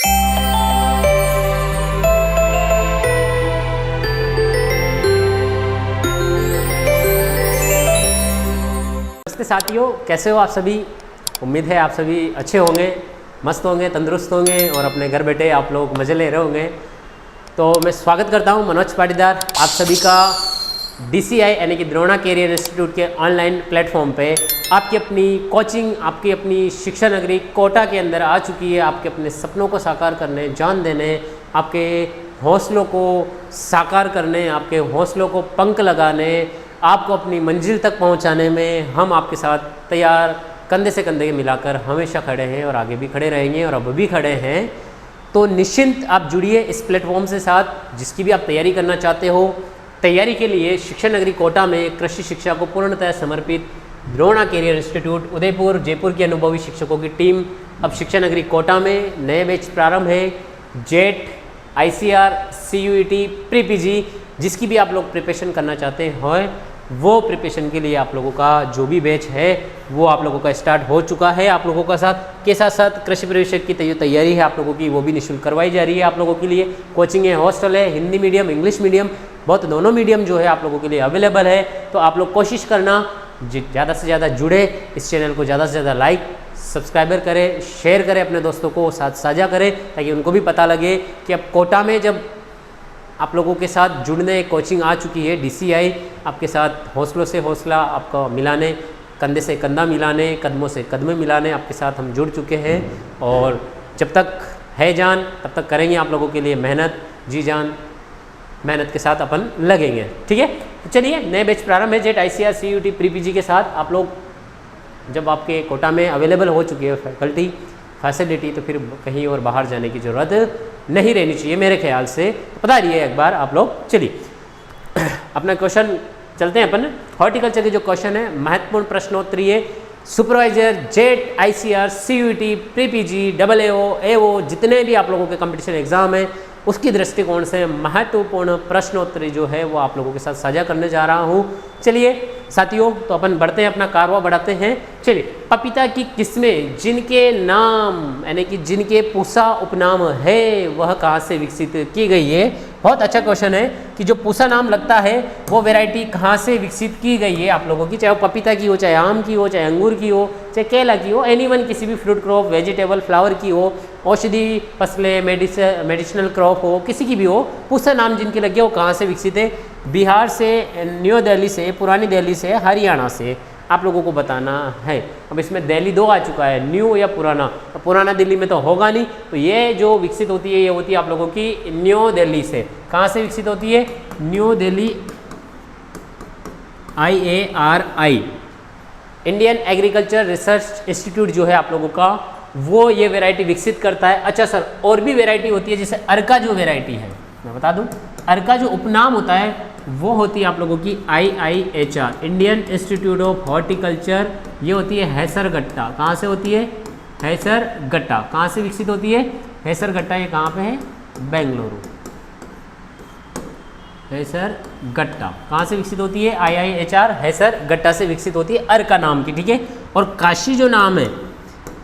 नमस्ते साथियों, कैसे हो आप सभी। उम्मीद है आप सभी अच्छे होंगे, मस्त होंगे, तंदुरुस्त होंगे और अपने घर बैठे आप लोग मज़े ले रहे होंगे। तो मैं स्वागत करता हूं मनोज पाटीदार आप सभी का DCI यानी कि द्रोणा कैरियर इंस्टीट्यूट के ऑनलाइन प्लेटफॉर्म पे। आपकी अपनी कोचिंग, आपकी अपनी शिक्षा नगरी कोटा के अंदर आ चुकी है, आपके अपने सपनों को साकार करने, जान देने, आपके हौसलों को साकार करने, आपके हौसलों को पंख लगाने, आपको अपनी मंजिल तक पहुंचाने में हम आपके साथ तैयार, कंधे से कंधे मिलाकर हमेशा खड़े हैं और आगे भी खड़े रहेंगे और अब भी खड़े हैं। तो निश्चिंत आप जुड़िए इस प्लेटफॉर्म से साथ, जिसकी भी आप तैयारी करना चाहते हो। तैयारी के लिए शिक्षा नगरी कोटा में कृषि शिक्षा को पूर्णतः समर्पित द्रोणा कैरियर इंस्टीट्यूट उदयपुर जयपुर की अनुभवी शिक्षकों की टीम अब शिक्षा नगरी कोटा में नए बैच प्रारंभ है। Jet, ICR, CUET, pre PG, जिसकी भी आप लोग प्रिपरेशन करना चाहते हैं, वो प्रिपरेशन के लिए आप लोगों का जो भी बैच है वो आप लोगों का स्टार्ट हो चुका है। आप लोगों का साथ के साथ साथ कृषि प्रवेशक की तैयारी है आप लोगों की, वो भी निःशुल्क करवाई जा रही है आप लोगों के लिए। कोचिंग है, हॉस्टल है, हिंदी मीडियम, इंग्लिश मीडियम, बहुत दोनों मीडियम जो है आप लोगों के लिए अवेलेबल है। तो आप लोग कोशिश करना ज़्यादा से ज़्यादा जुड़े, इस चैनल को ज़्यादा से ज़्यादा लाइक, सब्सक्राइबर करें, शेयर करें, अपने दोस्तों को साथ साझा करें, ताकि उनको भी पता लगे कि अब कोटा में जब आप लोगों के साथ जुड़ने कोचिंग आ चुकी है DCI, आपके साथ हौसलों से हौसला आपको मिलाने, कंधे से कंधा मिलाने, कदमों से कदमें मिलाने आपके साथ हम जुड़ चुके हैं। और जब तक है जान तब तक करेंगे आप लोगों के लिए मेहनत, जी जान मेहनत के साथ अपन लगेंगे, ठीक है। तो चलिए, नए बैच प्रारंभ है jet, ICR, CUET, pre PG के साथ। आप लोग जब आपके कोटा में अवेलेबल हो चुकी है फैसिलिटी, तो फिर कहीं और बाहर जाने की ज़रूरत नहीं रहनी चाहिए मेरे ख्याल से। बता रही एक बार आप लोग। चलिए अपना क्वेश्चन चलते हैं अपन। हॉर्टिकल्चर के जो क्वेश्चन है महत्वपूर्ण प्रश्नोत्तरी है। Supervisor, jet, ICR, CUET, pre PG, AAO, AO, जितने भी आप लोगों के कंपटीशन एग्जाम है उसकी दृष्टिकोण से महत्वपूर्ण प्रश्नोत्तरी जो है वो आप लोगों के साथ साझा करने जा रहा हूँ। चलिए साथियों, तो अपन बढ़ते हैं, अपना कारवा बढ़ाते हैं। चलिए, पपीता की किस्में जिनके नाम यानी कि जिनके पूसा उपनाम है वह कहाँ से विकसित की गई है। बहुत अच्छा क्वेश्चन है कि जो पूसा नाम लगता है वो वैरायटी कहाँ से विकसित की गई है आप लोगों की, चाहे वो पपीता की हो, चाहे आम की हो, चाहे अंगूर की हो, चाहे केला की हो, एनीवन, किसी भी फ्रूट क्रॉप, वेजिटेबल, फ्लावर की हो, औषधि फसलें, मेडिसिनल क्रॉप हो, किसी की भी हो, पूसा नाम जिनके लगे वो कहाँ से विकसित है। बिहार से, न्यू दिल्ली से, पुरानी दिल्ली से, हरियाणा से आप लोगों को बताना है। अब इसमें दिल्ली 2 आ चुका है, न्यू या पुराना। तो पुराना दिल्ली में तो होगा नहीं, तो ये जो विकसित होती है ये होती है आप लोगों की न्यू दिल्ली से। कहाँ से विकसित होती है? New Delhi, IARI, Indian agriculture research institute जो है आप लोगों का, वो ये वैरायटी विकसित करता है। अच्छा सर, और भी वैरायटी होती है, जैसे अर्का जो वैरायटी है, मैं बता दूं, अर्का जो उपनाम होता है वो होती है आप लोगों की IIHR, Indian institute of horticulture. ये होती है हैसरगट्टा। कहाँ से होती है? हैसरगट्टा। कहाँ से विकसित होती है? हैसरगट्टा। ये कहाँ पे है? बेंगलुरु। हैसरगट्टा कहाँ से विकसित होती है? IIHR हैसरगट्टा से विकसित होती है, अर्का नाम की, ठीक है। और काशी जो नाम है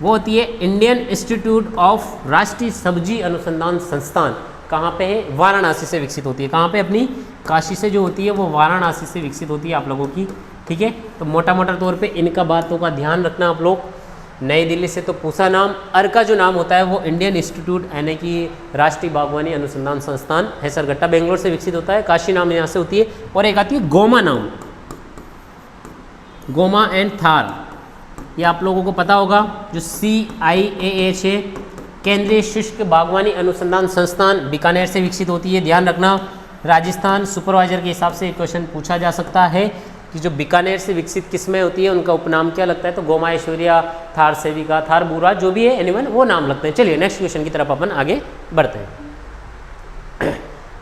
वो होती है इंडियन इंस्टीट्यूट ऑफ राष्ट्रीय सब्जी अनुसंधान संस्थान। कहाँ पे है? वाराणसी से विकसित होती है। कहाँ पे? अपनी काशी से जो होती है वो वाराणसी से विकसित होती है आप लोगों की, ठीक है। तो मोटा मोटा तौर पे इनका बातों का ध्यान रखना आप लोग। नई दिल्ली से तो पूसा नाम, अर्का जो नाम होता है वो इंडियन इंस्टीट्यूट यानी कि राष्ट्रीय बागवानी अनुसंधान संस्थान हैसरगट्टा बेंगलोर से विकसित होता है। काशी नाम यहाँ से होती है। और एक आती है गोमा नाम, गोमा एंड थार, ये आप लोगों को पता होगा, जो CIAH है, केंद्रीय शुष्क बागवानी अनुसंधान संस्थान, बीकानेर से विकसित होती है। ध्यान रखना, राजस्थान सुपरवाइजर के हिसाब से क्वेश्चन पूछा जा सकता है कि जो बीकानेर से विकसित किस्में होती है उनका उपनाम क्या लगता है। तो गोमा ऐश्वर्या, थार सेविका, थार बुरा, जो भी है एनीवन वो नाम लगते हैं। चलिए नेक्स्ट क्वेश्चन की तरफ अपन आगे बढ़ते हैं।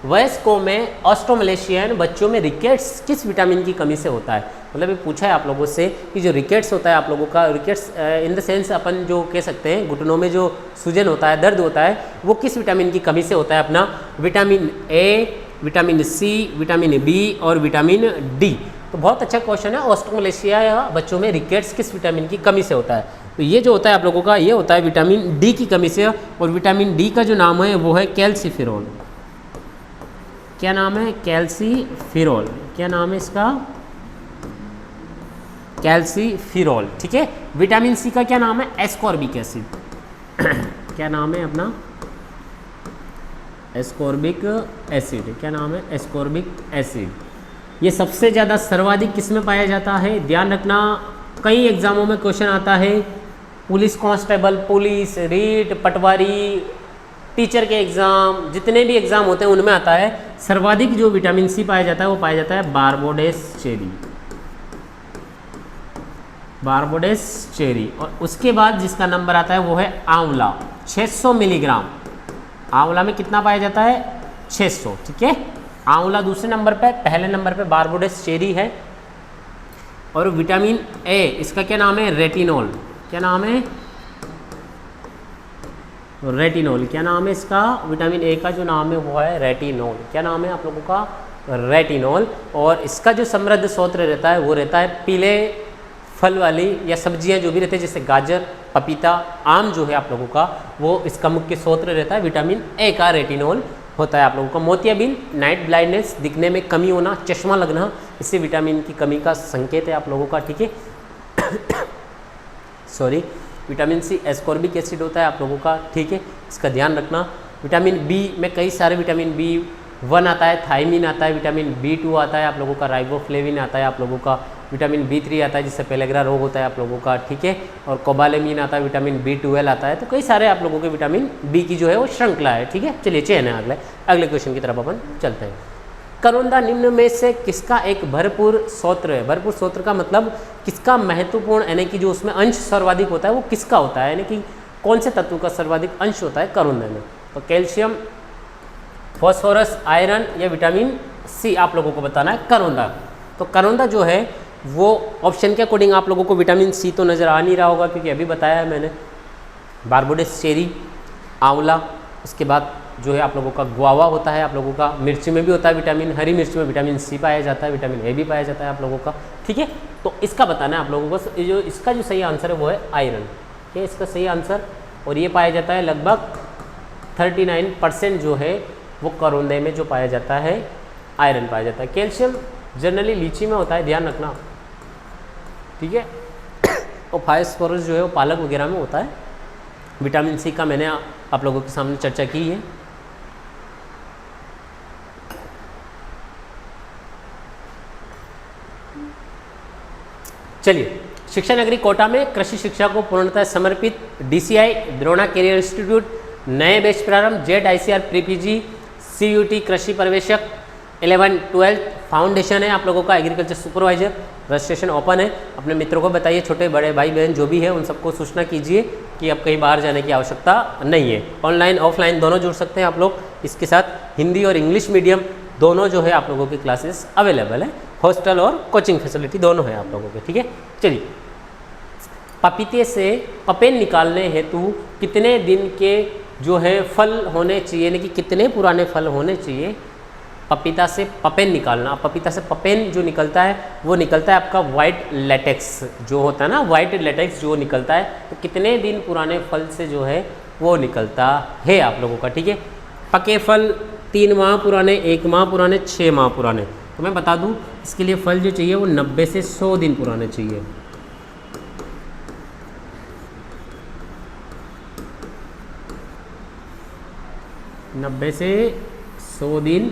वयस्कों में ऑस्ट्रोमलेशियन बच्चों में रिकेट्स किस विटामिन की कमी से होता है। मतलब ये पूछा है आप लोगों से कि जो रिकेट्स होता है आप लोगों का, रिकेट्स इन द सेंस अपन जो कह सकते हैं घुटनों में जो सूजन होता है, दर्द होता है, वो किस विटामिन की कमी से होता है। अपना vitamin A, vitamin C, vitamin B और विटामिन D। तो बहुत अच्छा क्वेश्चन है, ऑस्ट्रोमलेशिया या बच्चों में रिकेट्स किस विटामिन की कमी से होता है। तो ये जो होता है आप लोगों का, ये होता है विटामिन डी की कमी से। और विटामिन डी का जो नाम है वो है कैल्सीफेरॉल। क्या नाम है? कैल्सीफेरॉल। क्या नाम है इसका? कैल्सीफेरॉल। ठीक है। विटामिन सी का क्या नाम है? Ascorbic acid. क्या नाम है अपना? Ascorbic acid. क्या नाम है? Ascorbic acid. ये सबसे ज़्यादा सर्वाधिक किस में पाया जाता है? ध्यान रखना, कई एग्जामों में क्वेश्चन आता है, पुलिस कांस्टेबल, पुलिस, रीट, पटवारी, टीचर के एग्ज़ाम, जितने भी एग्ज़ाम होते हैं उनमें आता है। सर्वाधिक जो विटामिन सी पाया जाता है वो पाया जाता है बारबोडेस चेरी। बारबोडेस चेरी। और उसके बाद जिसका नंबर आता है वो है आंवला, 600 मिलीग्राम। आंवला में कितना पाया जाता है? 600। ठीक है। आंवला दूसरे नंबर पे, पहले नंबर पे बारबोडेस चेरी है। और विटामिन ए, इसका क्या नाम है? रेटिनॉल। क्या नाम है? रेटिनॉल। क्या नाम है इसका? विटामिन ए का जो नाम है वो है रेटिनॉल। क्या नाम है आप लोगों का? रेटिनॉल। और इसका जो समृद्ध स्रोत रहता है वो रहता है पीले फल वाली या सब्जियां जो भी रहते हैं, जैसे गाजर, पपीता, आम जो है आप लोगों का, वो इसका मुख्य स्रोत रहता है विटामिन ए का, रेटिनॉल होता है आप लोगों का। मोतियाबिंद, नाइट ब्लाइंडनेस, दिखने में कमी होना, चश्मा लगना, इससे विटामिन की कमी का संकेत है आप लोगों का। ठीक है। Sorry. Vitamin C ascorbic acid होता है आप लोगों का। ठीक है, इसका ध्यान रखना। विटामिन बी में कई सारे विटामिन B1 आता है, थायमिन आता है, विटामिन B2 आता है आप लोगों का, राइबोफ्लेविन आता है आप लोगों का, विटामिन B3 आता है जिससे पेलेग्रा रोग होता है आप लोगों का। ठीक है। और कोबालेमिन आता है, विटामिन B12 आता है। तो कई सारे आप लोगों के विटामिन बी की जो है वो श्रृंखला है। ठीक है। चलिए चेन है अगले क्वेश्चन की तरफ अपन चलते हैं। करोंदा निम्न में से किसका एक भरपूर स्रोत है? भरपूर स्रोत का मतलब किसका महत्वपूर्ण, यानी कि जो उसमें अंश सर्वाधिक होता है वो किसका होता है, यानी कि कौन से तत्व का सर्वाधिक अंश होता है करोंदा में? तो कैल्शियम, फॉस्फोरस, आयरन या विटामिन सी आप लोगों को बताना है करोंदा। तो करोंदा जो है वो ऑप्शन के अकॉर्डिंग आप लोगों को विटामिन सी तो नज़र आ नहीं रहा होगा क्योंकि अभी बताया है मैंने, बारबोडेस चेरी, आंवला, उसके बाद जो है आप लोगों का गुआवा होता है आप लोगों का, मिर्ची में भी होता है विटामिन, हरी मिर्च में विटामिन सी पाया जाता है, विटामिन ए भी पाया जाता है आप लोगों का। ठीक है। तो इसका बताना है आप लोगों को, जो इसका जो सही आंसर है वो है आयरन। ठीक है, इसका सही आंसर। और ये पाया जाता है लगभग 39% जो है वो करोंदे में जो पाया जाता है आयरन पाया जाता है। कैल्शियम जनरली लीची में होता है, ध्यान रखना। ठीक है। और फास्फोरस जो है वो पालक वगैरह में होता है। विटामिन सी का मैंने आप लोगों के सामने चर्चा की है। चलिए, शिक्षा नगरी कोटा में कृषि शिक्षा को पूर्णतः समर्पित DCI, द्रोणा कैरियर इंस्टीट्यूट, नए बैच प्रारंभ, ZICR प्री PG, CUT कृषि प्रवेशक 11-12 फाउंडेशन है आप लोगों का, एग्रीकल्चर सुपरवाइजर, रजिस्ट्रेशन ओपन है। अपने मित्रों को बताइए, छोटे बड़े भाई बहन जो भी है उन सबको सूचना कीजिए कि अब कहीं बाहर जाने की आवश्यकता नहीं है। ऑनलाइन ऑफलाइन दोनों जुड़ सकते हैं आप लोग। इसके साथ हिंदी और इंग्लिश मीडियम दोनों जो है आप लोगों की क्लासेस अवेलेबल है, हॉस्टल और कोचिंग फैसिलिटी दोनों है आप लोगों के। ठीक है। चलिए, पपीते से पपेन निकालने हेतु कितने दिन के जो है फल होने चाहिए, यानी कि कितने पुराने फल होने चाहिए पपीता से पपेन निकालना? पपीता से पपेन जो निकलता है वो निकलता है आपका वाइट लेटेक्स जो होता है ना, वाइट लेटेक्स जो निकलता है, तो कितने दिन पुराने फल से जो है वो निकलता है आप लोगों का। ठीक है। पके फल 3 माह पुराने, 1 माह पुराने, 6 माह पुराने। तो मैं बता दूं, इसके लिए फल जो चाहिए वो 90 से 100 दिन पुराने चाहिए। 90 से 100 दिन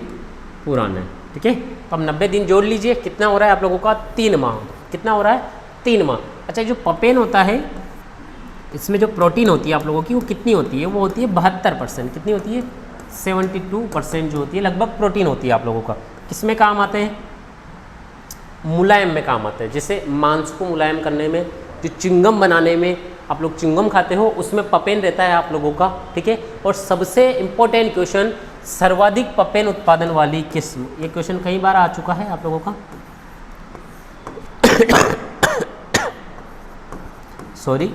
पुराने। ठीक है। तो अब 90 दिन जोड़ लीजिए, कितना हो रहा है आप लोगों का? 3 माह। कितना हो रहा है? 3 माह। अच्छा, जो पपेन होता है इसमें जो प्रोटीन होती है आप लोगों की वो कितनी होती है? वो होती है 72%। कितनी होती है? 72% जो होती है लगभग प्रोटीन होती है आप लोगों का। किस में काम आते हैं? मुलायम में काम आते हैं। जैसे मांस को मुलायम करने में, जो च्युइंगम बनाने में आप लोग च्युइंगम खाते हो उसमें पपेन रहता है आप लोगों का। ठीक है। और सबसे इम्पोर्टेंट क्वेश्चन, सर्वाधिक पपेन उत्पादन वाली किस्म, ये क्वेश्चन कई बार आ चुका है आप लोगों का। सॉरी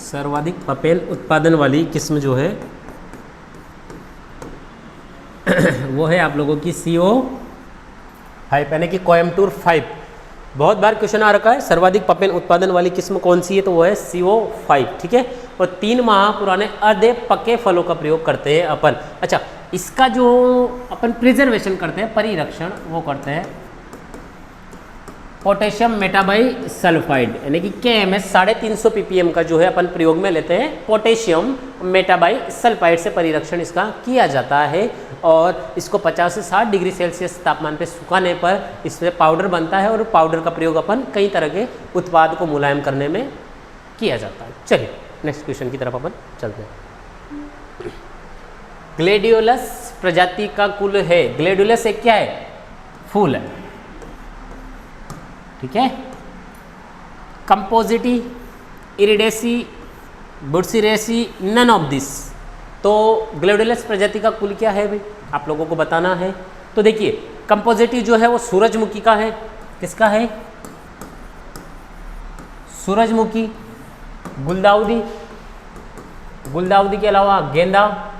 सर्वाधिक पपेन उत्पादन वाली किस्म जो है वो है आप लोगों की CO5, यानी कि कोयम्बटूर 5। बहुत बार क्वेश्चन आ रखा है सर्वाधिक पपेन उत्पादन वाली किस्म कौन सी है, तो वो है CO5, ठीक है। और 3 माह पुराने आधे पके फलों का प्रयोग करते हैं अपन। अच्छा, इसका जो अपन प्रिजर्वेशन करते हैं, परिरक्षण, वो करते हैं पोटेशियम मेटाबाई सल्फाइड यानी कि KMS 350 ppm का जो है अपन प्रयोग में लेते हैं। पोटेशियम मेटाबाई सल्फाइड से परिरक्षण इसका किया जाता है और इसको 50 से 60 डिग्री सेल्सियस तापमान पे सुखाने पर इसमें पाउडर बनता है और पाउडर का प्रयोग अपन कई तरह के उत्पाद को मुलायम करने में किया जाता है। चलिए नेक्स्ट क्वेश्चन की तरफ अपन चलते हैं। ग्लेडियोलस प्रजाति का कुल है। ग्लेडियोलस एक क्या है? फूल है, ठीक है। Compositae, Iridaceae, Burseraceae, none of this. तो ग्लेडियोलस प्रजाति का कुल क्या है भाई, आप लोगों को बताना है। तो देखिए कंपोजिटी जो है वो सूरजमुखी का है। किसका है? सूरजमुखी। गुलदाउदी, गुलदाउदी के अलावा गेंदा।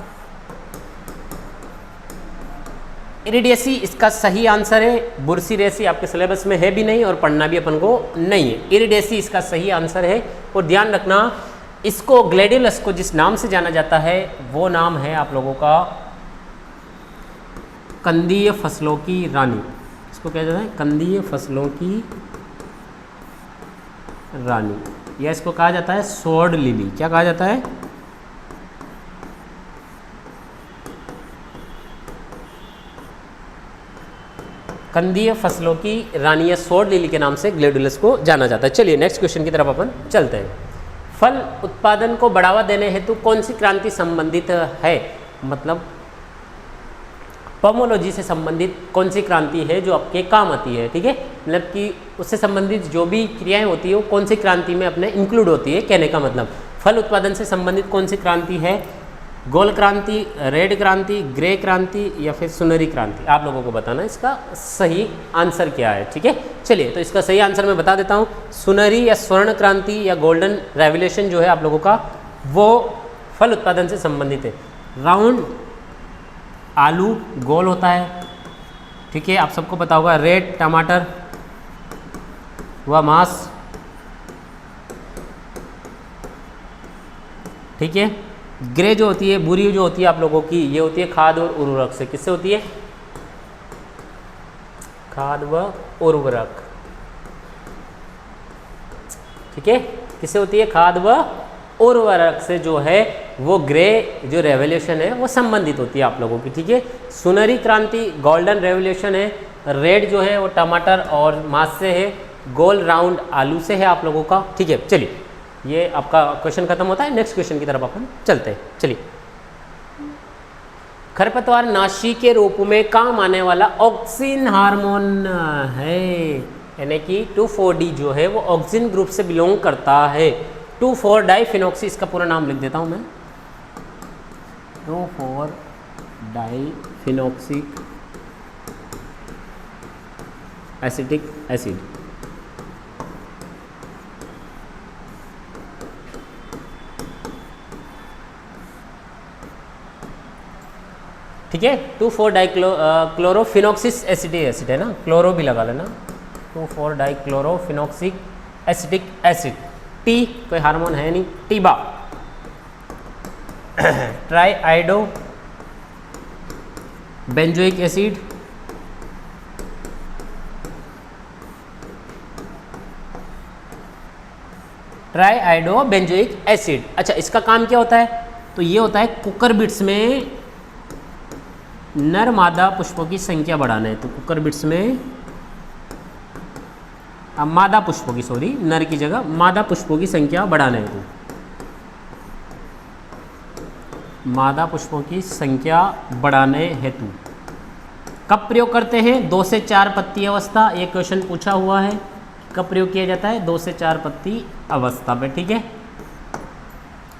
इरिडेसी इसका सही आंसर है। बुर्सिरेसी आपके सिलेबस में है भी नहीं और पढ़ना भी अपन को नहीं है। इरिडेसी इसका सही आंसर है। और ध्यान रखना, इसको ग्लेडियोलस को जिस नाम से जाना जाता है वो नाम है आप लोगों का कंदीय फसलों की रानी। इसको क्या जाता है? कंदीय फसलों की रानी, या इसको कहा जाता है स्वॉर्ड लिली। क्या कहा जाता है? कंदीय फसलों की रानी या स्वॉर्ड लिली के नाम से ग्लेडियोलस को जाना जाता है। चलिए नेक्स्ट क्वेश्चन की तरफ अपन चलते हैं। फल उत्पादन को बढ़ावा देने हेतु कौन सी क्रांति संबंधित है? मतलब पोमोलॉजी से संबंधित कौन सी क्रांति है जो आपके काम आती है, ठीक है। मतलब कि उससे संबंधित जो भी क्रियाएं होती है वो कौन सी क्रांति में अपने इंक्लूड होती है, कहने का मतलब। फल उत्पादन से संबंधित कौन सी क्रांति है? गोल क्रांति, रेड क्रांति, ग्रे क्रांति या फिर सुनहरी क्रांति। आप लोगों को बताना इसका सही आंसर क्या है, ठीक है। चलिए तो इसका सही आंसर मैं बता देता हूँ। सुनहरी या स्वर्ण क्रांति या गोल्डन रेवोल्यूशन जो है आप लोगों का, वो फल उत्पादन से संबंधित है। राउंड आलू गोल होता है, ठीक है, आप सबको पता होगा। रेड टमाटर व मांस, ठीक है। ग्रे जो होती है, बुरी जो होती है आप लोगों की, ये होती है खाद और उर्वरक से। किससे होती है? खाद व उर्वरक, ठीक है। किससे होती है? खाद व उर्वरक से जो है वो ग्रे जो रेवोल्यूशन है वो संबंधित होती है आप लोगों की, ठीक है। सुनहरी क्रांति गोल्डन रेवोल्यूशन है। रेड जो है वो टमाटर और मांस से है। गोल राउंड आलू से है आप लोगों का, ठीक है। चलिए ये आपका क्वेश्चन खत्म होता है। नेक्स्ट क्वेश्चन की तरफ अपन चलते हैं। चलिए, खरपतवार नाशी के रूप में काम आने वाला ऑक्सिन हार्मोन है, यानी कि 2,4-D जो है वो ऑक्सिन ग्रुप से बिलोंग करता है। 2,4-डाइफिनॉक्सी इसका पूरा नाम लिख देता हूं मैं, 2,4-डाइफिनॉक्सिक एसिटिक एसिड, ठीक है। 2,4-डाइक्लोरोफिनॉक्सिस एसिड है ना, क्लोरो भी लगा लेना। 2,4-डाइक्लोरोफिनॉक्सिक एसिटिक एसिड। टी कोई हार्मोन है नहीं, टीबा। Try आइडो benzoic acid, try आइडो benzoic acid. अच्छा, इसका काम क्या होता है? तो ये होता है कुकुरबिट्स में नर मादा पुष्पों की संख्या बढ़ाना है। तो कुकुरबिट्स में मादा पुष्पों की, सॉरी नर की जगह मादा पुष्पों की संख्या बढ़ाना है। तो मादा पुष्पों की संख्या बढ़ाने हेतु कब प्रयोग करते हैं? 2 से 4 पत्ती अवस्था। ये क्वेश्चन पूछा हुआ है, कब प्रयोग किया जाता है? 2 से 4 पत्ती अवस्था पे, ठीक है।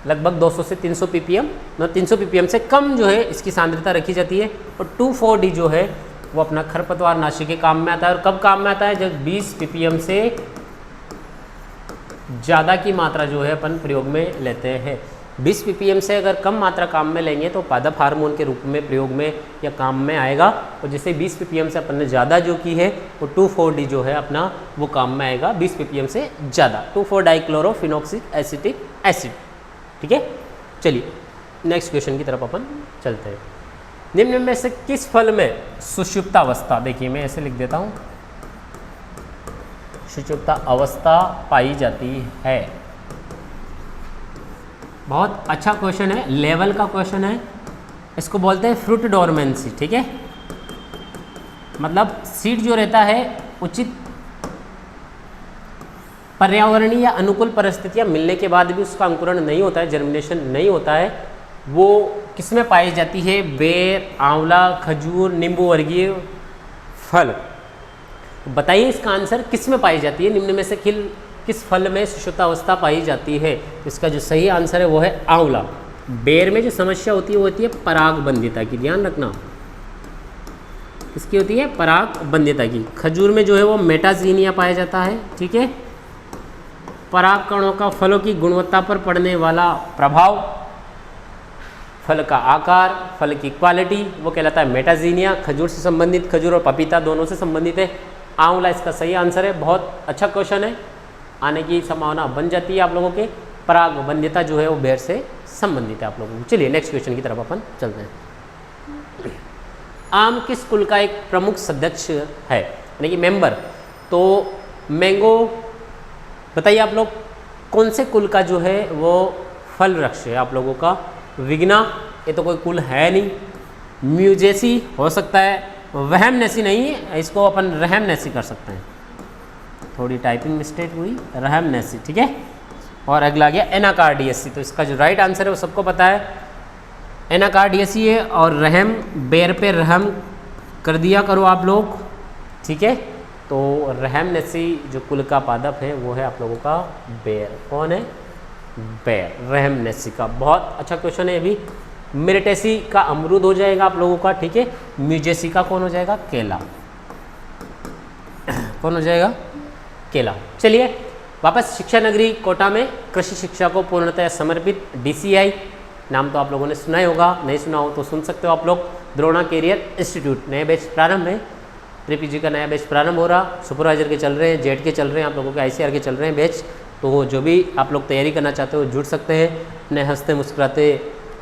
लगभग 200 से 300 ppm, मतलब 300 ppm से कम जो है इसकी सांद्रता रखी जाती है। और 2,4-D जो है वो अपना खरपतवार नाशी के काम में आता है। और कब काम में आता है? जब 20 ppm से ज़्यादा की मात्रा जो है अपन प्रयोग में लेते हैं। 20 ppm से अगर कम मात्रा काम में लेंगे तो पादप हार्मोन के रूप में प्रयोग में या काम में आएगा, और जैसे 20 ppm से अपन ने ज़्यादा जो की है वो 2,4-D जो है अपना वो काम में आएगा 20 ppm से ज़्यादा, 2,4-डाइक्लोरोफिनॉक्सिक एसिटिक एसिड। ठीक है, चलिए नेक्स्ट क्वेश्चन की तरफ अपन चलते हैं। निम्न में से किस फल में सुषुप्त अवस्था, देखिए मैं ऐसे लिख देता हूँ, सुषुप्त अवस्था पाई जाती है। बहुत अच्छा क्वेश्चन है, लेवल का क्वेश्चन है। इसको बोलते हैं फ्रूट डोरमेंसी। ठीक है, मतलब सीड जो रहता है उचित पर्यावरणीय या अनुकूल परिस्थितियां मिलने के बाद भी उसका अंकुरण नहीं होता है, जर्मिनेशन नहीं होता है, वो किसमें पाई जाती है? बेर, आंवला, खजूर, नींबू वर्गीय फल। बताइए इसका आंसर किस में पाई जाती है? निम्न में से किस फल में सुषुप्त अवस्था पाई जाती है? इसका जो सही आंसर है वो है आंवला। बेर में जो समस्या होती है वो होती है परागबंधिता की, ध्यान रखना, इसकी होती है परागबंधिता की। खजूर में जो है वो मेटाजीनिया पाया जाता है। ठीक है, पराग कणों का फलों की गुणवत्ता पर पड़ने वाला प्रभाव, फल का आकार, फल की क्वालिटी, वो कहलाता है मेटाजीनिया। खजूर से संबंधित, खजूर और पपीता दोनों से संबंधित है। आंवला इसका सही आंसर है। बहुत अच्छा क्वेश्चन है, आने की संभावना बन जाती है आप लोगों के। परागबंधिता जो है वो बेर से संबंधित है आप लोगों को। चलिए नेक्स्ट क्वेश्चन की तरफ अपन चलते हैं। आम किस कुल का एक प्रमुख सदस्य है, यानी कि मेंबर? तो मैंगो, बताइए आप लोग कौन से कुल का जो है वो फल वृक्ष है आप लोगों का? विग्ना, ये तो कोई कुल है नहीं। म्यूजेसी हो सकता है, रहमनेसी नहीं है, इसको अपन रहमनेसी कर सकते हैं, थोड़ी टाइपिंग मिस्टेक हुई, रहमनेसी। ठीक है, और अगला गया एनाकार्डियसी। तो इसका जो राइट आंसर है वो सबको पता है, एनाकार्डियसी है। और रहम, बेर पे रहम कर दिया करो आप लोग। ठीक है, तो रहमनेसी जो कुल का पादप है वो है आप लोगों का बेर। कौन है? बेर, रहमनेसी का। बहुत अच्छा क्वेश्चन है। अभी मिर्टेसी का अमरूद हो जाएगा आप लोगों का। ठीक है, म्यूजेसी का कौन हो जाएगा? केला। कौन हो जाएगा? केला। चलिए वापस शिक्षा नगरी कोटा में कृषि शिक्षा को पूर्णतः समर्पित DCI, नाम तो आप लोगों ने सुना ही होगा, नहीं सुना हो तो सुन सकते हो आप लोग। द्रोणा कैरियर इंस्टीट्यूट, नए बैच प्रारंभ है। प्री-PG का नया बैच प्रारंभ हो रहा, सुपरवाइजर के चल रहे हैं, जेट के चल रहे हैं, आप लोगों के ICR के चल रहे हैं बैच। तो जो भी आप लोग तैयारी करना चाहते हो जुड़ सकते हैं अपने हंसते मुस्कुराते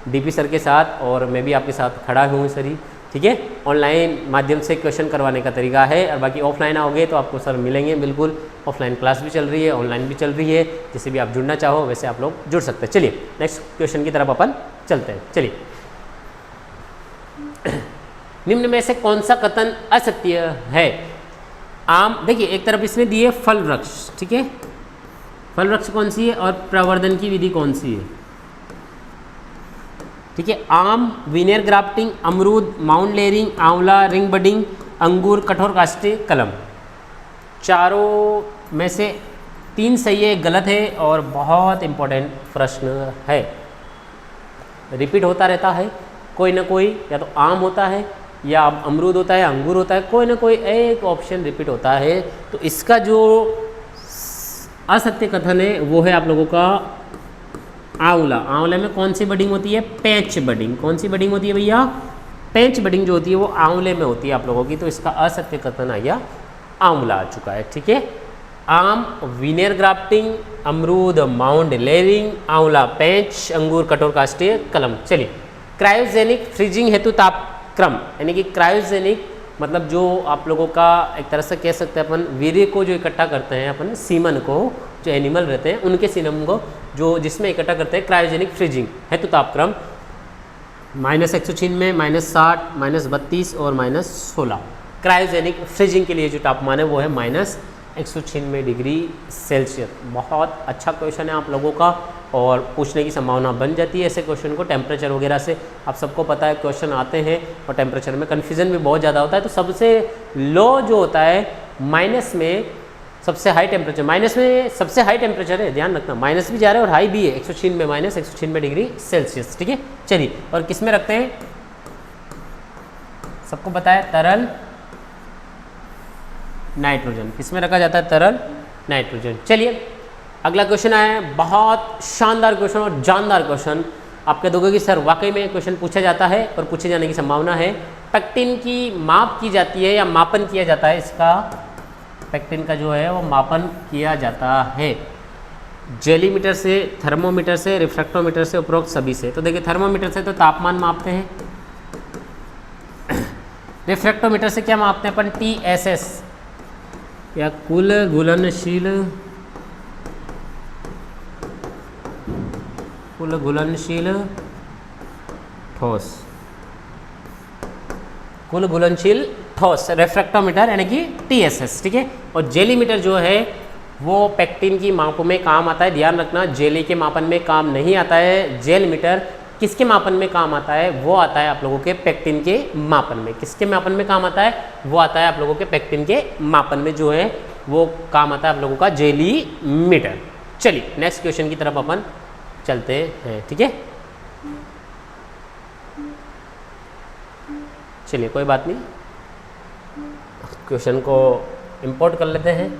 DP सर के साथ, और मैं भी आपके साथ खड़ा हूँ सर ही। ठीक है, ऑनलाइन माध्यम से क्वेश्चन करवाने का तरीका है, और बाकी ऑफलाइन आओगे तो आपको सर मिलेंगे बिल्कुल। ऑफलाइन क्लास भी चल रही है, ऑनलाइन भी चल रही है, जैसे भी आप जुड़ना चाहो वैसे आप लोग जुड़ सकते हैं। चलिए नेक्स्ट क्वेश्चन की तरफ अपन चलते हैं। चलिए, निम्न में से कौन सा कथन असत्य है? आम, देखिए एक तरफ इसमें दिए फल वृक्ष। ठीक है, फल वृक्ष कौन सी है और प्रवर्धन की विधि कौन सी है? ठीक है, आम, विनेर ग्राफ्टिंग, अमरूद, माउंट लेयरिंग, आंवला, रिंग बडिंग, अंगूर, कठोर काष्ठीय कलम। चारों में से 3 सही है, गलत है, और बहुत इंपॉर्टेंट प्रश्न है, रिपीट होता रहता है। कोई ना कोई, या तो आम होता है, या अमरूद होता है, अंगूर होता है, कोई ना कोई एक ऑप्शन रिपीट होता है। तो इसका जो असत्य कथन है वो है आप लोगों का आंवला। आंवले में कौन सी बडिंग होती है? Patch budding. कौन सी बडिंग होती है भैया? पैच बडिंग जो होती है वो आंवले में होती है आप लोगों की। तो इसका असत्य कथन आ गया आंवला आ चुका है। ठीक है, आम, विनेर ग्राफ्टिंग, अमरूद, माउंट लेयरिंग, आंवला पैच, अंगूर कठोर काष्ठीय कलम। चलिए, क्रायोजेनिक फ्रीजिंग हेतु तापक्रम, यानी कि क्रायोजेनिक मतलब जो आप लोगों का एक तरह से कह सकते हैं अपन वीर्य को जो इकट्ठा करते हैं अपन, सीमन को, जो एनिमल रहते हैं उनके सीमन को जो जिसमें इकट्ठा करते हैं, क्रायोजेनिक फ्रीजिंग हेतु तापक्रम -196, -60, -32 और -16। क्रायोजेनिक फ्रीजिंग के लिए जो तापमान है वो है -196 डिग्री सेल्सियस। बहुत अच्छा क्वेश्चन है आप लोगों का, और पूछने की संभावना बन जाती है ऐसे क्वेश्चन को टेम्परेचर वगैरह से। आप सबको पता है क्वेश्चन आते हैं और टेम्परेचर में कन्फ्यूजन भी बहुत ज़्यादा होता है। तो सबसे लो जो होता है माइनस में सबसे हाई टेम्परेचर, माइनस में सबसे हाई टेम्परेचर है, ध्यान रखना, माइनस भी जा रहा है और हाई भी है, 196 -196 डिग्री सेल्सियस। ठीक है, चलिए, और किस में रखते हैं सबको पता है, तरल नाइट्रोजन। किस में रखा जाता है? तरल नाइट्रोजन। चलिए अगला क्वेश्चन आया है, बहुत शानदार क्वेश्चन और जानदार क्वेश्चन। आपके दोगे कि सर वाकई में क्वेश्चन पूछा जाता है और पूछे जाने की संभावना है। पेक्टिन की माप की जाती है या मापन किया जाता है, इसका पेक्टिन का जो है वो मापन किया जाता है जेलीमीटर से, थर्मोमीटर से, रिफ्रैक्टोमीटर से, उपरोक्त सभी से। तो देखिए थर्मोमीटर से तो तापमान मापते हैं, रिफ्रैक्टोमीटर से क्या मापते हैं अपन, TSS या कुल घुलनशील ठोस, कुल घुलनशील ठोस, रिफ्रैक्टोमीटर यानी कि TSS, ठीक है। और जेलीमीटर जो है वो पेक्टिन की माप में काम आता है। ध्यान रखना, जेली के मापन में काम नहीं आता है जेलमीटर। किसके मापन में काम आता है, वो आता है आप लोगों के पेक्टिन के मापन में। किसके मापन में काम आता है, वो आता है आप लोगों के पेक्टिन के मापन में जो है वो काम आता है आप लोगों का जेलीमीटर। चलिए नेक्स्ट क्वेश्चन की तरफ अपन चलते हैं, ठीक है। चलिए कोई बात नहीं, क्वेश्चन को इंपोर्ट कर लेते हैं,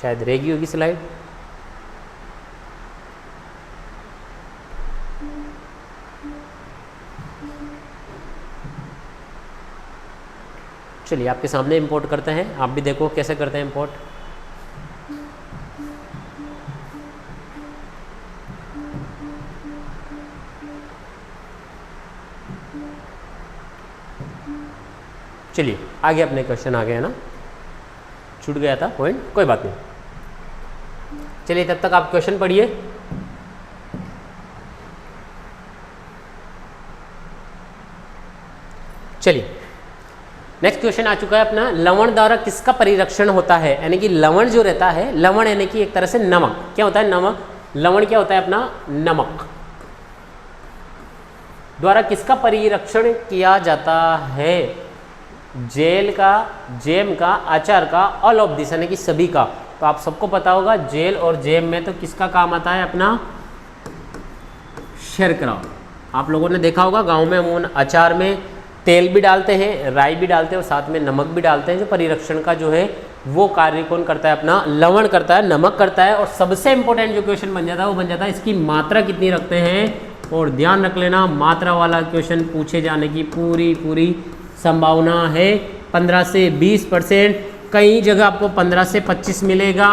शायद रहेगी होगी स्लाइड। चलिए आपके सामने इंपोर्ट करते हैं, आप भी देखो कैसे करते हैं इंपोर्ट। चलिए आगे अपने क्वेश्चन आ गए है ना, छूट गया था पॉइंट, कोई बात नहीं। चलिए तब तक आप क्वेश्चन पढ़िए। चलिए नेक्स्ट क्वेश्चन आ चुका है अपना, लवण द्वारा किसका परिरक्षण होता है। यानी कि लवण जो रहता है, लवण यानी कि एक तरह से नमक, क्या होता है नमक, लवण क्या होता है अपना नमक, द्वारा किसका परिरक्षण किया जाता है, जेल का, जेम का, अचार का, ऑल ऑफ दिस यानी कि सभी का। तो आप सबको पता होगा जेल और जेम में तो किसका काम आता है अपना शर्करा। आप लोगों ने देखा होगा गांव में अमूमन अचार में तेल भी डालते हैं, राई भी डालते हैं और साथ में नमक भी डालते हैं। जो परिरक्षण का जो है वो कार्य कौन करता है अपना लवण करता है, नमक करता है। और सबसे इंपॉर्टेंट जो क्वेश्चन बन जाता है वो बन जाता है इसकी मात्रा कितनी रखते हैं। और ध्यान रख लेना, मात्रा वाला क्वेश्चन पूछे जाने की पूरी संभावना है 15 से 20%। कई जगह आपको 15 से 25 मिलेगा।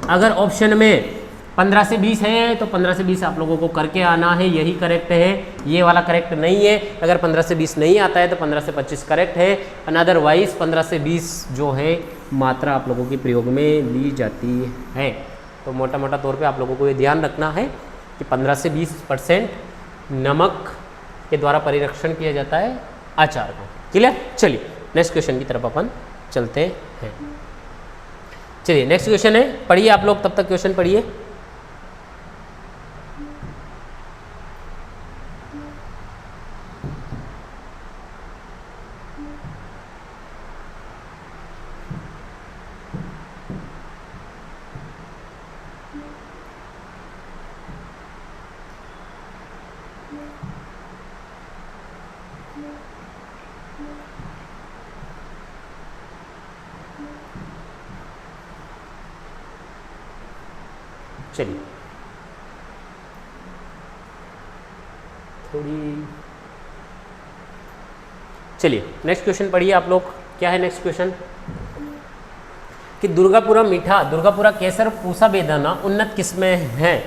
अगर ऑप्शन में 15 से 20 है तो 15 से 20 आप लोगों को करके आना है, यही करेक्ट है, ये वाला करेक्ट नहीं है। अगर 15 से 20 नहीं आता है तो 15 से 25 करेक्ट है, अदरवाइज 15 से 20 जो है मात्रा आप लोगों के प्रयोग में ली जाती है। तो मोटा मोटा तौर पे आप लोगों को ये ध्यान रखना है कि 15 से 20% नमक के द्वारा परिरक्षण किया जाता है अचार का। क्लियर। चलिए नेक्स्ट क्वेश्चन की तरफ अपन चलते हैं। चलिए नेक्स्ट क्वेश्चन है, पढ़िए आप लोग, तब तक क्वेश्चन पढ़िए। चलिए चलिए नेक्स्ट क्वेश्चन पढ़िए आप लोग। क्या है नेक्स्ट क्वेश्चन कि दुर्गापुरा मीठा, दुर्गापुरा केसर, पूसा बेदाना उन्नत किस्में हैं।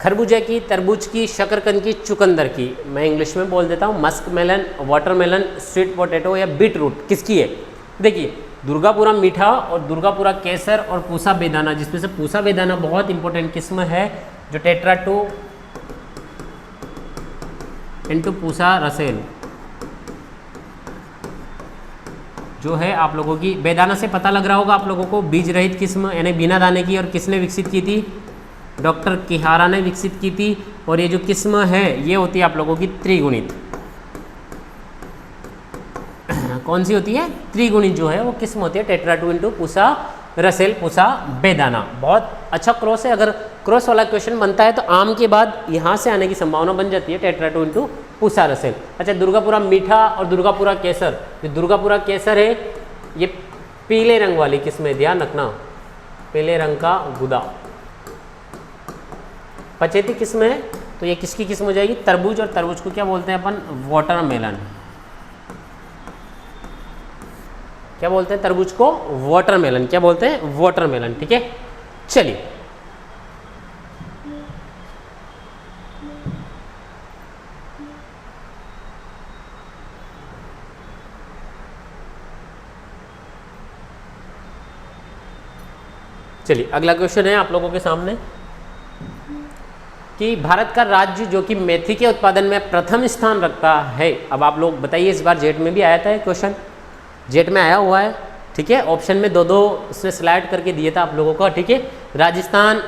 खरबूजे की, तरबूज की, शकरकंद की, चुकंदर की। मैं इंग्लिश में बोल देता हूँ, musk melon, watermelon, sweet potato या बीट रूट किसकी है। देखिए दुर्गापुरा मीठा और दुर्गापुरा केसर और पूसा बेदाना, जिसमें से पूसा बेदाना बहुत इंपॉर्टेंट किस्म है जो टेट्रा 2 इंटू पूसा रसेल जो है आप लोगों की। बेदाना से पता लग रहा होगा आप लोगों को, बीज रहित किस्म यानी बिना दाने की। और किसने विकसित की थी, डॉक्टर किहारा ने विकसित की थी। और ये जो किस्म है ये होती है आप लोगों की त्रिगुणित। कौन सी होती है, त्रिगुणित जो है वो किस्म होती है tetra 2 into Pusa Russell, Pusa बेदाना। बहुत अच्छा क्रॉस है। अगर क्रॉस वाला क्वेश्चन बनता है तो आम के बाद यहाँ से आने की संभावना बन जाती है टेट्रा 2 इंटू पूसा रसेल। अच्छा दुर्गापुरा मीठा और दुर्गापुरा केसर, जो दुर्गापुरा केसर है ये पीले रंग वाली किस्म है, ध्यान रखना। पीले रंग का गुदा। पचेती किस्म है तो ये किसकी किस्म हो जाएगी? तरबूज। और तरबूज को क्या बोलते हैं अपन? वाटरमेलन। क्या बोलते हैं तरबूज को? वाटरमेलन। क्या बोलते हैं? वाटरमेलन। ठीक है, चलिए चलिए अगला क्वेश्चन है आप लोगों के सामने कि भारत का राज्य जो कि मेथी के उत्पादन में प्रथम स्थान रखता है। अब आप लोग बताइए, इस बार जेट में भी आया था क्वेश्चन, जेट में आया हुआ है। ठीक है, ऑप्शन में दो उसने स्लाइड करके दिए था आप लोगों को। ठीक है, राजस्थान,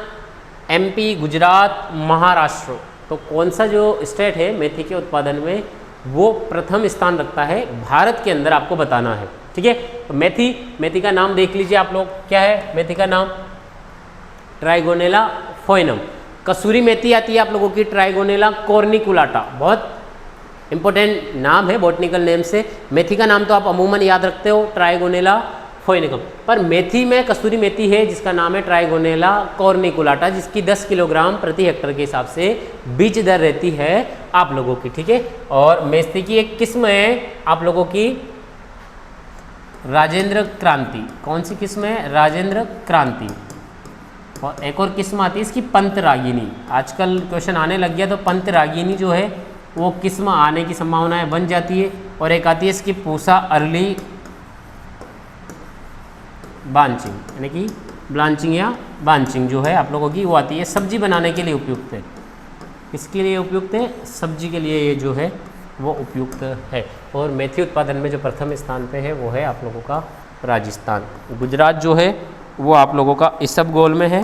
एमपी, गुजरात, महाराष्ट्र। तो कौन सा जो स्टेट है मेथी के उत्पादन में वो प्रथम स्थान रखता है भारत के अंदर, आपको बताना है। ठीक है, तो मेथी का नाम देख लीजिए आप लोग। क्या है मेथी का नाम? ट्राइगोनेला फोइनम। कसूरी मेथी आती है आप लोगों की ट्राइगोनेला कॉर्निकुलाटा। बहुत इंपॉर्टेंट नाम है बॉटनिकल नेम से। मेथी का नाम तो आप अमूमन याद रखते हो ट्राइगोनेला फोइनिकम, पर मेथी में कसूरी मेथी है जिसका नाम है ट्राइगोनेला कॉर्निकुलाटा, जिसकी 10 किलोग्राम प्रति हेक्टर के हिसाब से बीज दर रहती है आप लोगों की। ठीक है, और मेथी की एक किस्म है आप लोगों की राजेंद्र क्रांति। कौन सी किस्म है? राजेंद्र क्रांति। और एक और किस्म आती है इसकी पंत रागिनी। आजकल क्वेश्चन आने लग गया तो पंत रागिनी जो है वो किस्म आने की संभावनाएं बन जाती है। और एक आती है इसकी पूसा अर्ली बांचिंग, यानी कि ब्लांचिंग या बांचिंग जो है आप लोगों की वो आती है, सब्जी बनाने के लिए उपयुक्त है। किसके लिए उपयुक्त है? सब्जी के लिए ये जो है वो उपयुक्त है। और मेथी उत्पादन में जो प्रथम स्थान पे है वो है आप लोगों का राजस्थान। गुजरात जो है वो आप लोगों का इसबगोल में है,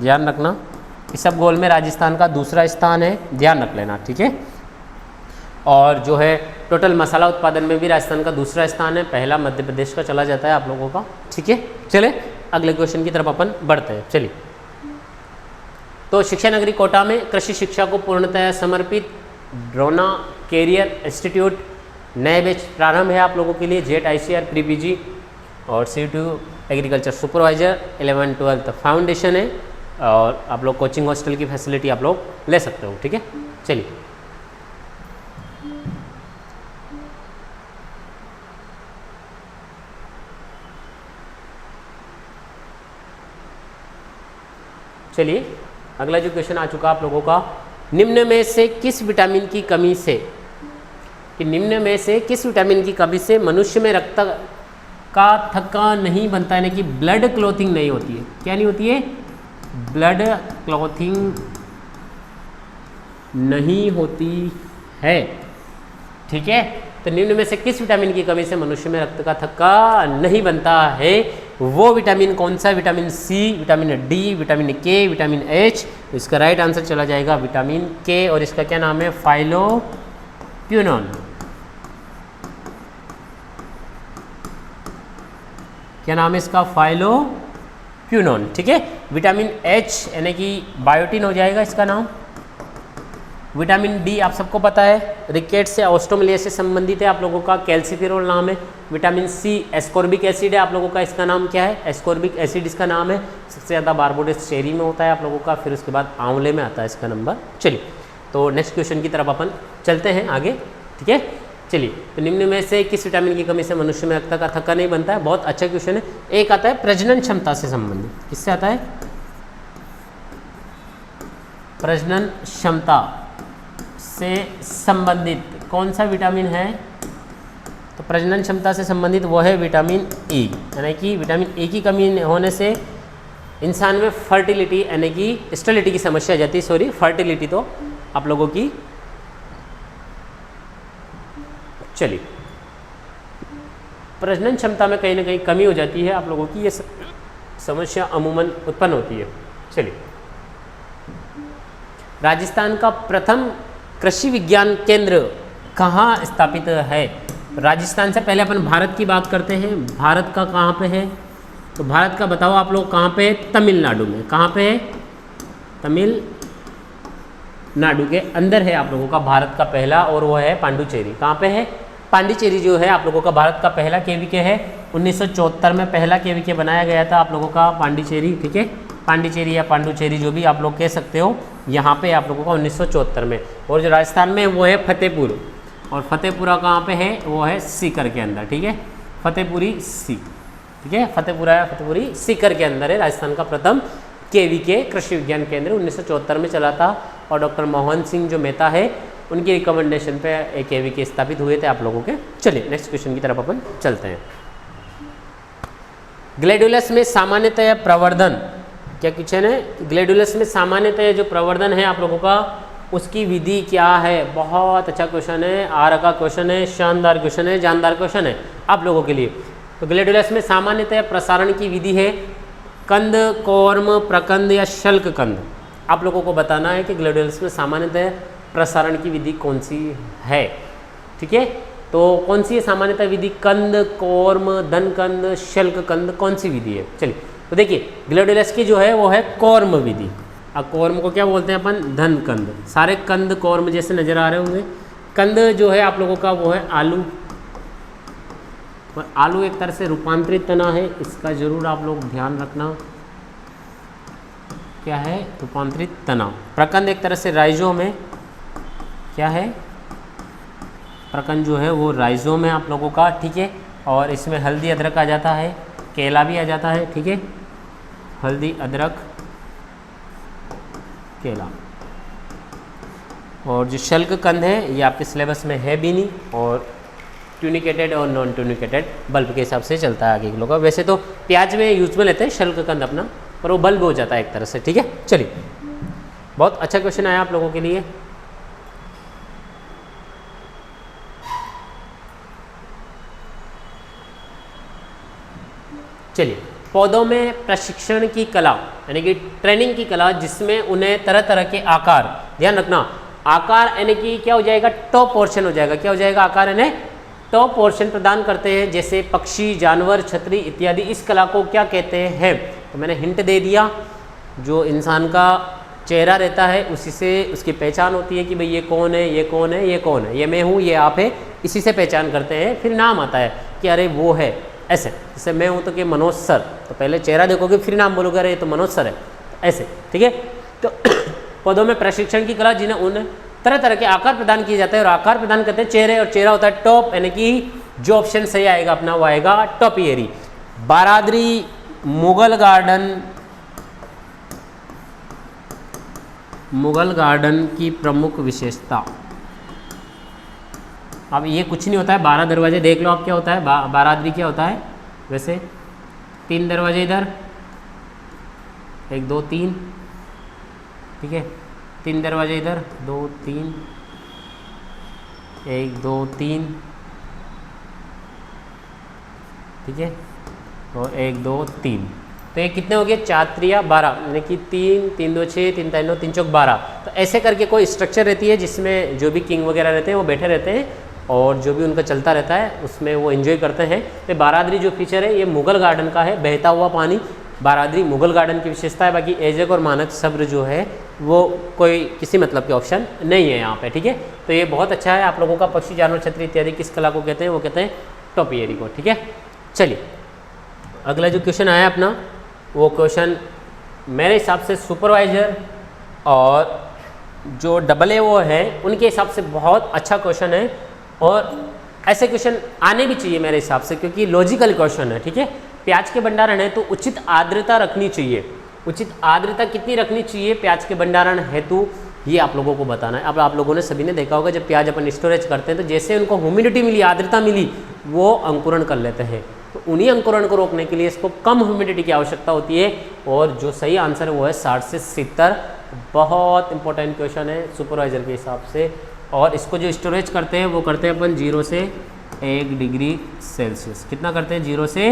ध्यान रखना। इसबगोल में राजस्थान का दूसरा स्थान है, ध्यान रख लेना। ठीक है, और जो है टोटल मसाला उत्पादन में भी राजस्थान का दूसरा स्थान है, पहला मध्य प्रदेश का चला जाता है आप लोगों का। ठीक है, चले अगले क्वेश्चन की तरफ अपन बढ़ते हैं। चलिए, तो शिक्षा नगरी कोटा में कृषि शिक्षा को पूर्णतः समर्पित ड्रोना कैरियर इंस्टीट्यूट नए बैच प्रारंभ है आप लोगों के लिए। जेट ICR प्री PG और C2 एग्रीकल्चर सुपरवाइजर 11-12 फाउंडेशन है, और आप लोग कोचिंग हॉस्टल की फैसिलिटी आप लोग ले सकते हो। ठीक है, चलिए अगला जो क्वेश्चन आ चुका आप लोगों का, निम्न में से किस विटामिन की कमी से, कि निम्न में से किस विटामिन की कमी से मनुष्य में रक्त का थक्का नहीं बनता, यानी कि ब्लड क्लॉथिंग नहीं होती है। क्या नहीं होती है? ब्लड क्लॉथिंग नहीं होती है। ठीक है, तो निम्न में से किस विटामिन की कमी से मनुष्य में रक्त का थक्का नहीं बनता है? वो विटामिन कौन सा? Vitamin C, vitamin D, vitamin K, vitamin H। तो इसका राइट आंसर चला जाएगा विटामिन K, और इसका क्या नाम है? फाइलोक्विनोन। क्या नाम है इसका? फाइलोक्विनोन। ठीक है, विटामिन H यानी कि बायोटिन हो जाएगा इसका नाम। विटामिन D आप सबको पता है रिकेट से ऑस्ट्रोमलिया से संबंधित है आप लोगों का, कैल्सिफेरोल नाम है। विटामिन C एस्कॉर्बिक एसिड है आप लोगों का, इसका नाम क्या है? एस्कॉर्बिक एसिड इसका नाम है। सबसे ज़्यादा बारबोडेस चेरी में होता है आप लोगों का, फिर उसके बाद आंवले में आता है इसका नंबर। चलिए, तो नेक्स्ट क्वेश्चन की तरफ अपन चलते हैं आगे। ठीक है, चलिए, तो निम्न में से किस विटामिन की कमी से मनुष्य में रक्त का थक्का नहीं बनता है? बहुत अच्छा क्वेश्चन है। एक आता है प्रजनन क्षमता से संबंधित। किससे आता है? प्रजनन क्षमता से संबंधित कौन सा विटामिन है? तो प्रजनन क्षमता से संबंधित वो है विटामिन E, यानी कि विटामिन E की कमी होने से इंसान में फर्टिलिटी यानी कि स्टेरिलिटी की समस्या आ जाती है। सॉरी, फर्टिलिटी तो आप लोगों की। चलिए, प्रजनन क्षमता में कहीं ना कहीं कमी हो जाती है आप लोगों की, ये समस्या अमूमन उत्पन्न होती है। चलिए, राजस्थान का प्रथम कृषि विज्ञान केंद्र कहाँ स्थापित है? राजस्थान से पहले अपन भारत की बात करते हैं। भारत का कहाँ पे है? तो भारत का बताओ आप लोग कहाँ पे है? तमिलनाडु में। कहाँ पे है? तमिलनाडु के अंदर है आप लोगों का भारत का पहला, और वो है पांडुचेरी। कहाँ पे है? पांडिचेरी जो है आप लोगों का भारत का पहला केवीके है। 1974 में पहला केवीके बनाया गया था आप लोगों का पांडिचेरी, ठीक है, पांडिचेरी या पांडुचेरी जो भी आप लोग कह सकते हो, यहाँ पे आप लोगों का 1974 में। और जो राजस्थान में वो है फतेहपुर, और फतेहपुरा कहाँ पे है, वो है सीकर के अंदर, ठीक है, फतेहपुरी सी, ठीक है, फतेहपुरी सीकर के अंदर है राजस्थान का प्रथम केवीके कृषि विज्ञान केंद्र। 1974 में चला था और डॉक्टर मोहन सिंह जो मेहता है उनकी रिकमेंडेशन पे एक केवीके स्थापित हुए थे आप लोगों के। चलिए नेक्स्ट क्वेश्चन की तरफ अपन चलते हैं। ग्लैडुलस में सामान्यतः प्रवर्धन, क्या क्वेश्चन है, ग्लैडुलस में सामान्यतः जो प्रवर्धन है आप लोगों का उसकी विधि क्या है। बहुत अच्छा क्वेश्चन है, आर का क्वेश्चन है, शानदार क्वेश्चन है, जानदार क्वेश्चन है आप लोगों के लिए। तो ग्लैडुलस में सामान्यतः प्रसारण की विधि है कंद, कौर्म, प्रकंद या शल्क कंद। आप लोगों को बताना है कि ग्लैडुलस में सामान्यतः प्रसारण की विधि कौन सी है, ठीक है। तो कौन सी है सामान्यतः विधि, कंद, कौर्म, धनकंद, शल्क कंद, कौन सी विधि है। चलिए तो देखिए ग्लैडुलस की जो है वो है कौर्म विधि। अब कौर्म को क्या बोलते हैं अपन, धनकंद। सारे कंद कौर्म जैसे नजर आ रहे होंगे। कंद जो है आप लोगों का वो है आलू, और आलू एक तरह से रूपांतरित तना है, इसका जरूर आप लोग ध्यान रखना, क्या है, रूपांतरित तना। प्रकंद एक तरह से राइजोम है, क्या है, प्रकंद जो है वो राइजोम है आप लोगों का, ठीक है। और इसमें हल्दी अदरक आ जाता है, केला भी आ जाता है, ठीक है, हल्दी अदरक केला। और जो शल्क कंद है ये आपके सिलेबस में है भी नहीं, और ट्यूनिकेटेड और नॉन ट्यूनिकेटेड बल्ब के हिसाब से चलता है आगे के लोगों का। वैसे तो प्याज में यूज में लेते हैं शल्क कंद अपना, पर वो बल्ब हो जाता है एक तरह से, ठीक है। चलिए बहुत अच्छा क्वेश्चन आया आप लोगों के लिए। चलिए, पौधों में प्रशिक्षण की कला यानी कि ट्रेनिंग की कला, जिसमें उन्हें तरह तरह के आकार, ध्यान रखना, आकार यानी कि क्या हो जाएगा, टॉप पोर्शन हो जाएगा, क्या हो जाएगा, आकार यानी टॉप पोर्शन प्रदान करते हैं, जैसे पक्षी, जानवर, छतरी इत्यादि। इस कला को क्या कहते हैं। तो मैंने हिंट दे दिया, जो इंसान का चेहरा रहता है उसी से उसकी पहचान होती है कि भाई ये कौन है, ये कौन है, ये कौन है, ये मैं हूँ, ये आप है, इसी से पहचान करते हैं। फिर नाम आता है कि अरे वो है, ऐसे। जैसे मैं हूँ तो कि मनोज सर, तो पहले चेहरा देखोगे फिर नाम बोलोगे अरे ये तो मनोज सर है, ऐसे, ठीक है। तो पौधों में प्रशिक्षण की कला, जिन्हें उन तरह तरह के आकार प्रदान किए जाते हैं, और आकार प्रदान करते हैं चेहरे, और चेहरा होता है टॉप, यानी कि जो ऑप्शन सही आएगा अपना वो आएगा टॉपियरी। बारादरी मुगल गार्डन की प्रमुख विशेषता। अब ये कुछ नहीं होता है, 12 दरवाजे देख लो आप क्या होता है, बारादरी क्या होता है, वैसे 3 दरवाजे इधर, 1 2 3, ठीक है, 3 दरवाजे इधर, 2 3, 1 2 3, ठीक है, और 1 2 3। तो ये कितने हो गए, 4 3 12, यानी कि 3 3 2 6, 3 3 9, 3 4 12। तो ऐसे करके कोई स्ट्रक्चर रहती है जिसमें जो भी किंग वगैरह रहते हैं वो बैठे रहते हैं, और जो भी उनका चलता रहता है उसमें वो एंजॉय करते हैं। तो बारादरी जो फीचर है ये मुगल गार्डन का है, बहता हुआ पानी, बारादरी मुगल गार्डन की विशेषता है। बाकी एजक और मानक सब्र जो है वो कोई किसी मतलब के ऑप्शन नहीं है यहाँ पे, ठीक है। तो ये बहुत अच्छा है आप लोगों का। पक्षी, जानवर, छतरी इत्यादि किस कला को कहते हैं, वो कहते हैं टॉपियरी को, ठीक है। चलिए अगला जो क्वेश्चन आया अपना, वो क्वेश्चन मेरे हिसाब से सुपरवाइजर और जो AA है उनके हिसाब से बहुत अच्छा क्वेश्चन है, और ऐसे क्वेश्चन आने भी चाहिए मेरे हिसाब से, क्योंकि लॉजिकल क्वेश्चन है, ठीक है। प्याज के भंडारण है तो उचित आर्द्रता रखनी चाहिए। उचित आर्द्रता कितनी रखनी चाहिए प्याज के भंडारण हेतु, ये आप लोगों को बताना है। अब आप लोगों ने सभी ने देखा होगा जब प्याज अपन स्टोरेज करते हैं तो जैसे उनको ह्यूमिडिटी मिली, आर्द्रता मिली, वो अंकुरण कर लेते हैं। तो उन्हीं अंकुरण को रोकने के लिए इसको कम ह्यूमिडिटी की आवश्यकता होती है, और जो सही आंसर है वो है 60 से 70। बहुत इंपॉर्टेंट क्वेश्चन है सुपरवाइजर के हिसाब से। और इसको जो स्टोरेज करते हैं वो करते हैं अपन 0 से 1 डिग्री सेल्सियस। कितना करते हैं, 0 से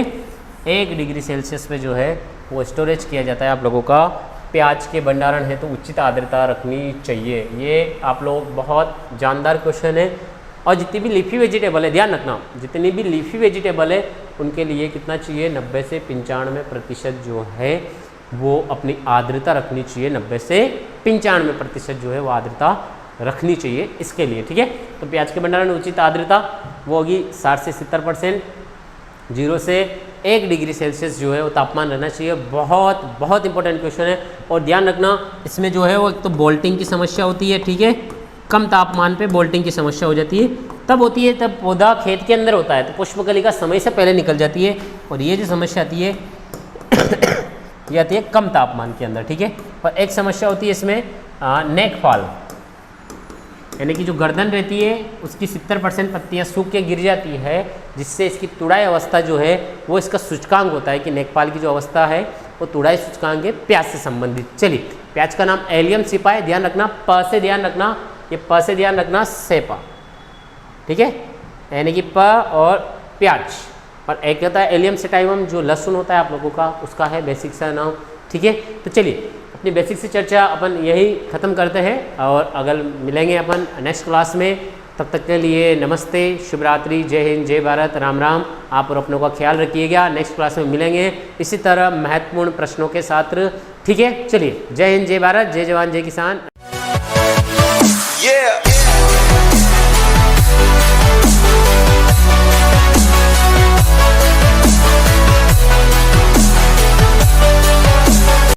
1 डिग्री सेल्सियस पे जो है वो स्टोरेज किया जाता है आप लोगों का। प्याज के भंडारण है तो उचित आर्द्रता रखनी चाहिए। ये आप लोग बहुत जानदार क्वेश्चन है। और जितनी भी लीफी वेजिटेबल है, ध्यान रखना, जितनी भी लीफी वेजिटेबल है उनके लिए कितना चाहिए, 90 से 95% जो है वो अपनी आर्द्रता रखनी चाहिए। 90 से 95% जो है वो आर्द्रता रखनी चाहिए इसके लिए, ठीक है। तो प्याज के भंडारण उचित आर्द्रता वो होगी 60 से 70%, 0 से 1 डिग्री सेल्सियस जो है वो तापमान रहना चाहिए। बहुत बहुत इंपॉर्टेंट क्वेश्चन है। और ध्यान रखना इसमें जो है वो एक तो बोल्टिंग की समस्या होती है, ठीक है, कम तापमान पे बोल्टिंग की समस्या हो जाती है। तब होती है जब पौधा खेत के अंदर होता है तो पुष्पकलिका समय से पहले निकल जाती है, और ये जो समस्या आती है ये आती है कम तापमान के अंदर, ठीक है। और एक समस्या होती है इसमें नेक फॉल, यानी कि जो गर्दन रहती है उसकी 70% पत्तियां सूख के गिर जाती है, जिससे इसकी तुड़ाई अवस्था जो है वो इसका सूचकांक होता है कि नेकपाल की जो अवस्था है वो तुड़ाई सूचकांक है प्याज से संबंधित। चलिए, प्याज का नाम एलियम सिपा है, ध्यान रखना, प से ध्यान रखना, ये प से ध्यान रखना, सेपा, ठीक है, यानी कि प और प्याज। और एक होता है एलियम सेटाइवम जो लहसुन होता है आप लोगों का, उसका है बेसिक सा नाम, ठीक है। तो चलिए अपनी बेसिक से चर्चा अपन यही ख़त्म करते हैं, और अगर मिलेंगे अपन नेक्स्ट क्लास में, तब तक के लिए नमस्ते, शुभ रात्रि, जय हिंद, जय भारत, राम राम। आप और अपनों का ख्याल रखिएगा। नेक्स्ट क्लास में मिलेंगे इसी तरह महत्वपूर्ण प्रश्नों के साथ, ठीक है। चलिए, जय हिंद, जय भारत, जय जवान, जय किसान।